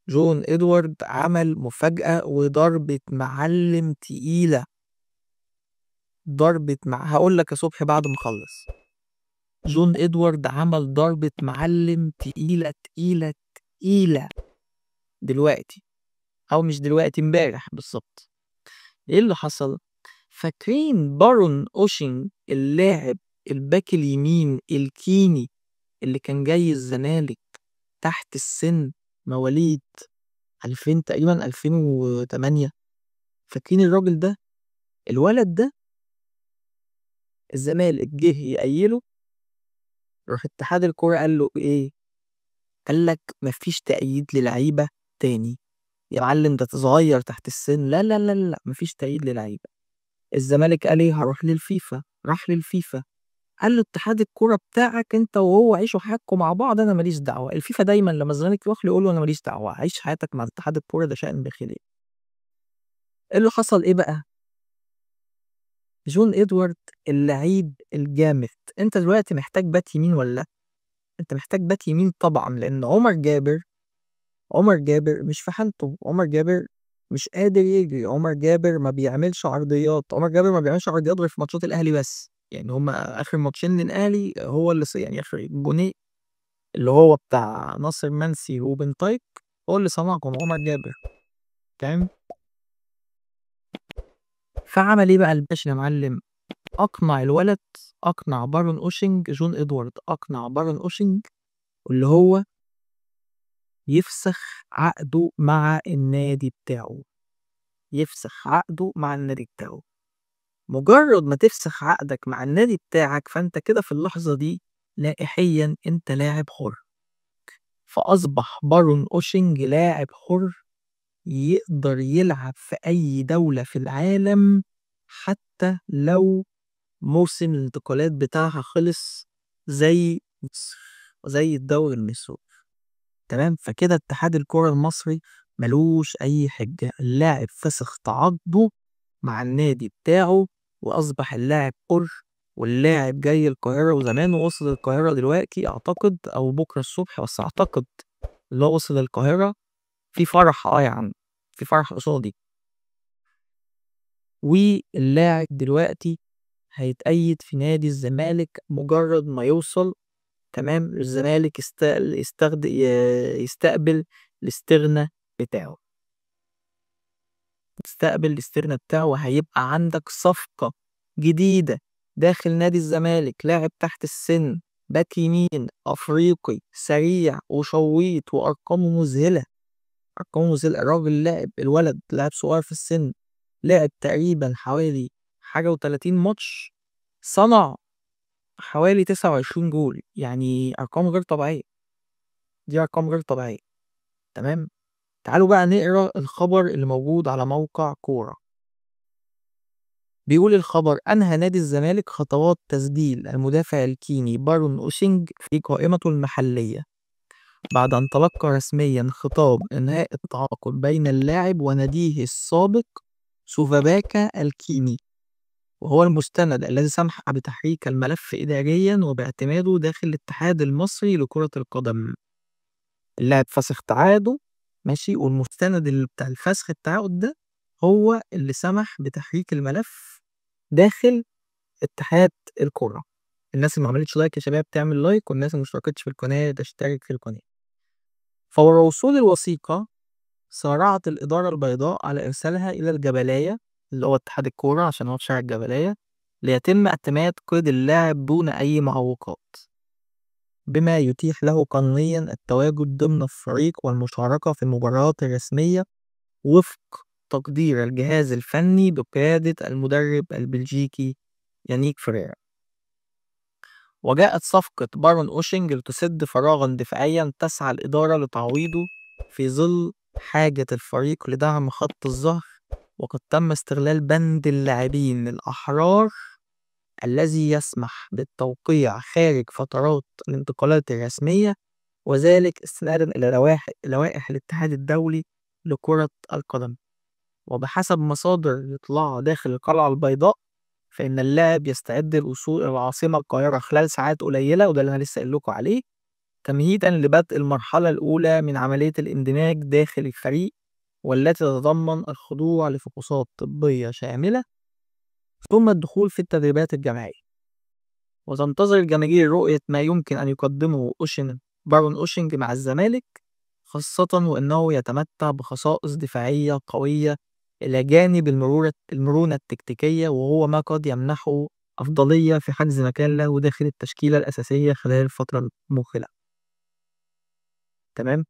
جون إدوارد عمل مفاجأة وضربة معلم تقيلة. هقول لك يا صبحي بعد ما اخلص. جون إدوارد عمل ضربة معلم تقيلة تقيلة تقيلة دلوقتي، أو مش دلوقتي، امبارح بالظبط. إيه اللي حصل؟ فاكرين بارون أوشين اللاعب الباك اليمين الكيني اللي كان جاي الزمالك تحت السن، مواليد 2000 تقريبا 2008؟ فاكرين الراجل ده؟ الولد ده الزمالك جه يأيله، راح اتحاد الكورة قال له ايه؟ قال لك مفيش تأييد للعيبة تاني يا معلم، ده صغير تحت السن، لا لا لا لا، مفيش تأييد للعيبة. الزمالك قال ايه؟ هروح للفيفا. راح للفيفا، قال له اتحاد الكورة بتاعك انت وهو عيشوا حياتكم مع بعض، انا ماليش دعوة. الفيفا دايما لما الزمالك يروح له يقول له انا ماليش دعوة، عيش حياتك مع اتحاد الكورة، ده شأن داخلي. ايه اللي حصل ايه بقى؟ جون ادوارد اللعيب الجامد، انت دلوقتي محتاج باك يمين ولا لا؟ انت محتاج باك يمين طبعا، لان عمر جابر مش في حالته. عمر جابر مش قادر يجري. عمر جابر ما بيعملش عرضيات. عمر جابر ما بيعملش عرضيات غير في ماتشات الاهلي بس. يعني هما اخر ماتشين للاهلي هو اللي يعني اخر جونين اللي هو بتاع ناصر منسي وبن طايق هو اللي صنعكم عمر جابر. تمام. فعمل ايه بقى الباشا يا معلم؟ اقنع الولد، اقنع بارون اوشنج، جون ادوارد اقنع بارون اوشنج اللي هو يفسخ عقده مع النادي بتاعه. يفسخ عقده مع النادي بتاعه. مجرد ما تفسخ عقدك مع النادي بتاعك فانت كده في اللحظة دي لائحيا انت لاعب حر. فأصبح بارون أوشنج لاعب حر يقدر يلعب في أي دولة في العالم، حتى لو موسم الانتقالات بتاعها خلص، زي مصر وزي الدوري المصري. تمام. فكده اتحاد الكرة المصري ملوش أي حجة. اللاعب فسخ تعاقده مع النادي بتاعه وأصبح اللاعب حر، واللاعب جاي القاهرة، وزمانه وصل القاهرة دلوقتي أعتقد، أو بكرة الصبح، بس أعتقد اللي هو وصل القاهرة. في فرح يا عم، في فرح قصادي. واللاعب دلوقتي هيتأيد في نادي الزمالك مجرد ما يوصل. تمام. الزمالك يستقبل الاستغنى بتاعه. تستقبل الاستغنى بتاعه، وهيبقى عندك صفقة جديدة داخل نادي الزمالك. لاعب تحت السن، باك يمين أفريقي سريع وشويط وأرقامه مذهلة. أرقامه مذهلة. الراجل لاعب، الولد لاعب صغير في السن، لعب تقريبا حوالي حاجة و30 ماتش، صنع حوالي 29 جول. يعني أرقام غير طبيعية. دي أرقام غير طبيعية. تمام. تعالوا بقى نقرأ الخبر اللي موجود على موقع كورة. بيقول الخبر: أنهى نادي الزمالك خطوات تسجيل المدافع الكيني بارون أوشينج في قائمته المحلية بعد أن تلقى رسميا خطاب إنهاء التعاقد بين اللاعب وناديه السابق سوفاباكا الكيني، وهو المستند الذي سمح بتحريك الملف إداريا وباعتماده داخل الاتحاد المصري لكرة القدم. اللاعب فسخ تعاقده، ماشي، والمستند اللي بتاع الفسخ التعاقد ده هو اللي سمح بتحريك الملف داخل اتحاد الكرة. الناس اللي ما عملتش لايك يا شباب تعمل لايك، والناس اللي ما اشتركتش في القناة تشترك في القناة. فور وصول الوثيقة سارعت الإدارة البيضاء على إرسالها إلى الجبلية، اللي هو اتحاد الكورة عشان هو في شارع الجبلية، ليتم اعتماد قيد اللاعب دون أي معوقات، بما يتيح له قانونيا التواجد ضمن الفريق والمشاركة في المباريات الرسمية وفق تقدير الجهاز الفني بقيادة المدرب البلجيكي يانيك فريرا. وجاءت صفقة بارون أوشنج لتسد فراغا دفاعيا تسعى الإدارة لتعويضه في ظل حاجة الفريق لدعم خط الظهر. وقد تم استغلال بند اللاعبين الأحرار الذي يسمح بالتوقيع خارج فترات الانتقالات الرسمية، وذلك استنادا إلى لوائح الاتحاد الدولي لكرة القدم. وبحسب مصادر يطلع داخل القلعة البيضاء، فإن اللاعب يستعد للوصول إلى العاصمة القاهرة خلال ساعات قليلة، وده اللي أنا لسه قايل لكم عليه. تمهيدا لبدء المرحلة الأولى من عملية الاندماج داخل الفريق، والتي تتضمن الخضوع لفحوصات طبية شاملة ثم الدخول في التدريبات الجماعية. وتنتظر الجماهير رؤية ما يمكن أن يقدمه بارون أوشنج مع الزمالك، خاصة وأنه يتمتع بخصائص دفاعية قوية إلى جانب المرونة التكتيكية، وهو ما قد يمنحه أفضلية في حجز مكان له داخل التشكيلة الأساسية خلال الفترة المقبلة. تمام.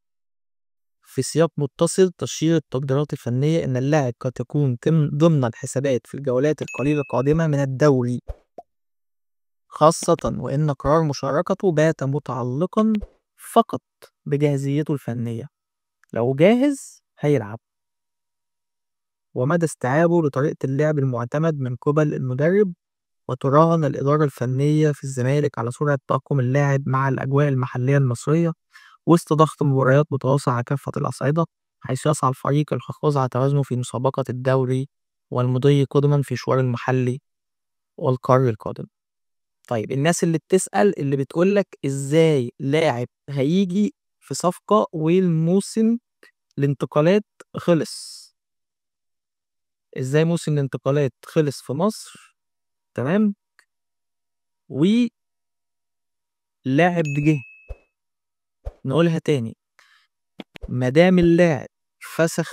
في سياق متصل تشير التقديرات الفنية أن اللاعب قد يكون ضمن الحسابات في الجولات القليلة القادمة من الدوري، خاصة وأن قرار مشاركته بات متعلقا فقط بجاهزيته الفنية، لو جاهز هيلعب، ومدى استيعابه لطريقة اللعب المعتمد من قبل المدرب. وتراهن الإدارة الفنية في الزمالك على سرعة تأقلم اللاعب مع الأجواء المحلية المصرية وسط ضغط مباريات متواصلة على كافة الأصعدة، حيث يسعى الفريق للحفاظ على توازنه في مسابقة الدوري والمضي قدما في شوار المحلي والقاري القادم. طيب الناس اللي بتسأل اللي بتقولك ازاي لاعب هيجي في صفقة والموسم الانتقالات خلص، ازاي موسم الانتقالات خلص في مصر، تمام، ولاعب جه. نقولها تاني، مادام اللاعب فسخ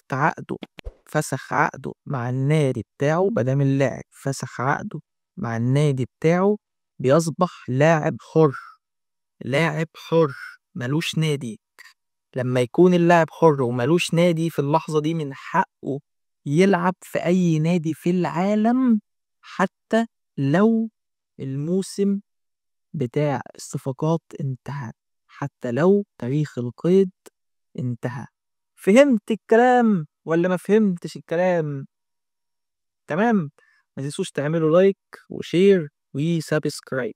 عقده مع النادي بتاعه، مادام اللاعب فسخ عقده مع النادي بتاعه بيصبح لاعب حر ملوش نادي. لما يكون اللاعب حر وملوش نادي، في اللحظة دي من حقه يلعب في أي نادي في العالم، حتى لو الموسم بتاع الصفقات انتهى، حتى لو تاريخ القيد انتهى. فهمت الكلام ولا ما فهمتش الكلام؟ تمام. ما تنسوش تعملوا لايك وشير وسبسكرايب.